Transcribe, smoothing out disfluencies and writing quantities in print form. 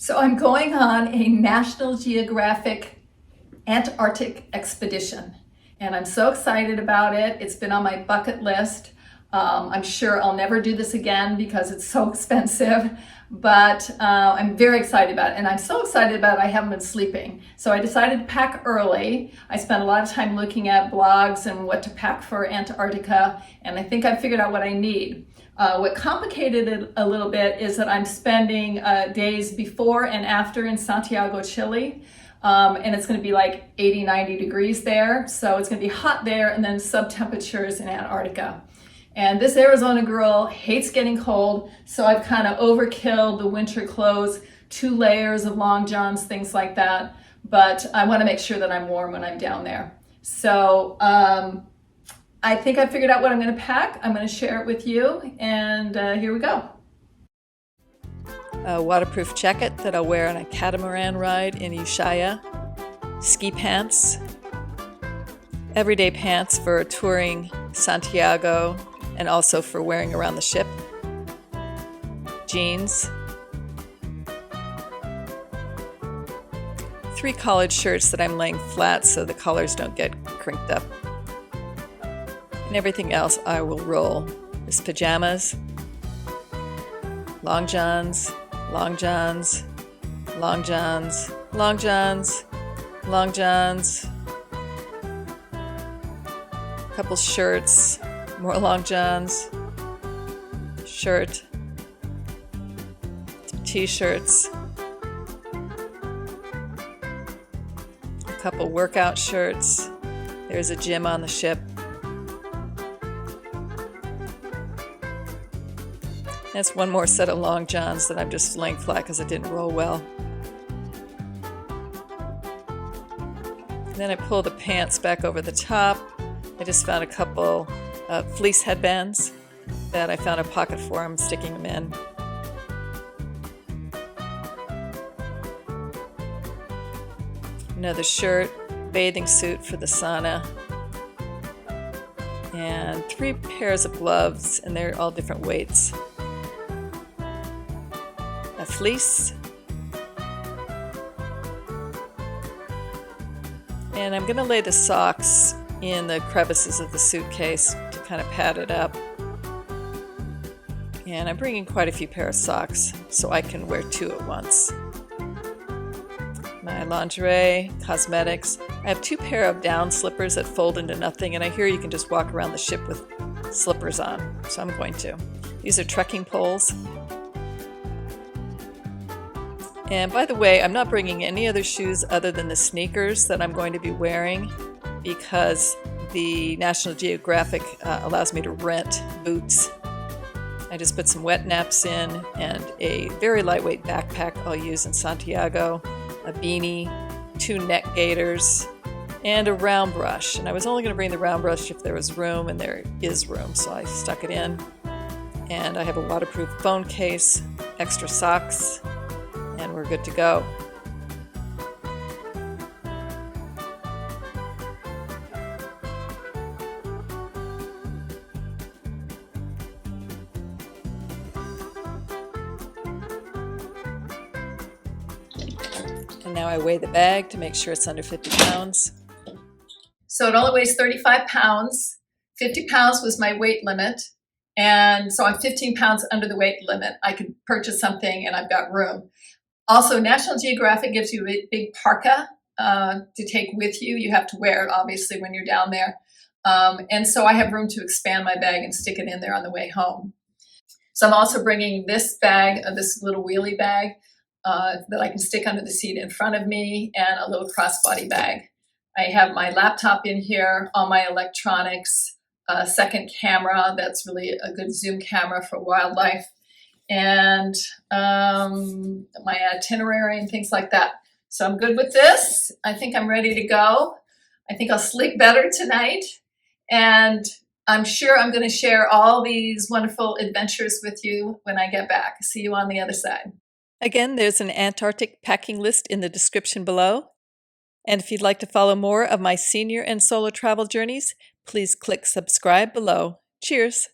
So I'm going on a National Geographic Antarctic expedition, and I'm so excited about it. It's been on my bucket list. I'm sure I'll never do this again because it's so expensive, but I'm very excited about it. And I'm so excited about it, I haven't been sleeping. So I decided to pack early. I spent a lot of time looking at blogs and what to pack for Antarctica, and I think I figured out what I need. What complicated it a little bit is that I'm spending days before and after in Santiago, Chile. And it's going to be like 80, 90 degrees there. So it's going to be hot there and then sub-temperatures in Antarctica. And this Arizona girl hates getting cold, so I've kind of overkilled the winter clothes, 2 layers of long johns, things like that. But I want to make sure that I'm warm when I'm down there. So I think I figured out what I'm going to pack. I'm going to share it with you, and here we go. A waterproof jacket that I'll wear on a catamaran ride in Ushuaia, ski pants, everyday pants for touring Santiago and also for wearing around the ship, jeans, 3 collared shirts that I'm laying flat so the collars don't get crinked up, and everything else I will roll. There's pajamas, long johns, long johns, long johns, long johns, long johns, a couple shirts, more long johns, shirt, some t-shirts, a couple workout shirts. There's a gym on the ship. That's one more set of long johns that I'm just laying flat because it didn't roll well. And then I pull the pants back over the top. I just found a couple fleece headbands that I found a pocket for. I'm sticking them in. Another shirt, bathing suit for the sauna, and 3 pairs of gloves, and they're all different weights. A fleece, and I'm going to lay the socks in the crevices of the suitcase to kind of pad it up. And I'm bringing quite a few pair of socks so I can wear 2 at once. My lingerie, cosmetics. I have 2 pair of down slippers that fold into nothing, and I hear you can just walk around the ship with slippers on, so I'm going to. These are trekking poles. And by the way, I'm not bringing any other shoes other than the sneakers that I'm going to be wearing because the National Geographic allows me to rent boots. I just put some wet naps in and a very lightweight backpack I'll use in Santiago, a beanie, 2 neck gaiters, and a round brush. And I was only going to bring the round brush if there was room, and there is room, so I stuck it in. And I have a waterproof phone case, extra socks, and we're good to go. And now I weigh the bag to make sure it's under 50 pounds. So it only weighs 35 pounds. 50 pounds was my weight limit. And so I'm 15 pounds under the weight limit. I could purchase something and I've got room. Also, National Geographic gives you a big parka to take with you. You have to wear it, obviously, when you're down there. And so I have room to expand my bag and stick it in there on the way home. So I'm also bringing this bag, this little wheelie bag that I can stick under the seat in front of me, and a little crossbody bag. I have my laptop in here, all my electronics, a second camera that's really a good zoom camera for wildlife, and my itinerary and things like that. So I'm good with this. I think I'm ready to go. I think I'll sleep better tonight. And I'm sure I'm going to share all these wonderful adventures with you when I get back. See you on the other side. Again, there's an Antarctic packing list in the description below. And if you'd like to follow more of my senior and solo travel journeys, please click subscribe below. Cheers!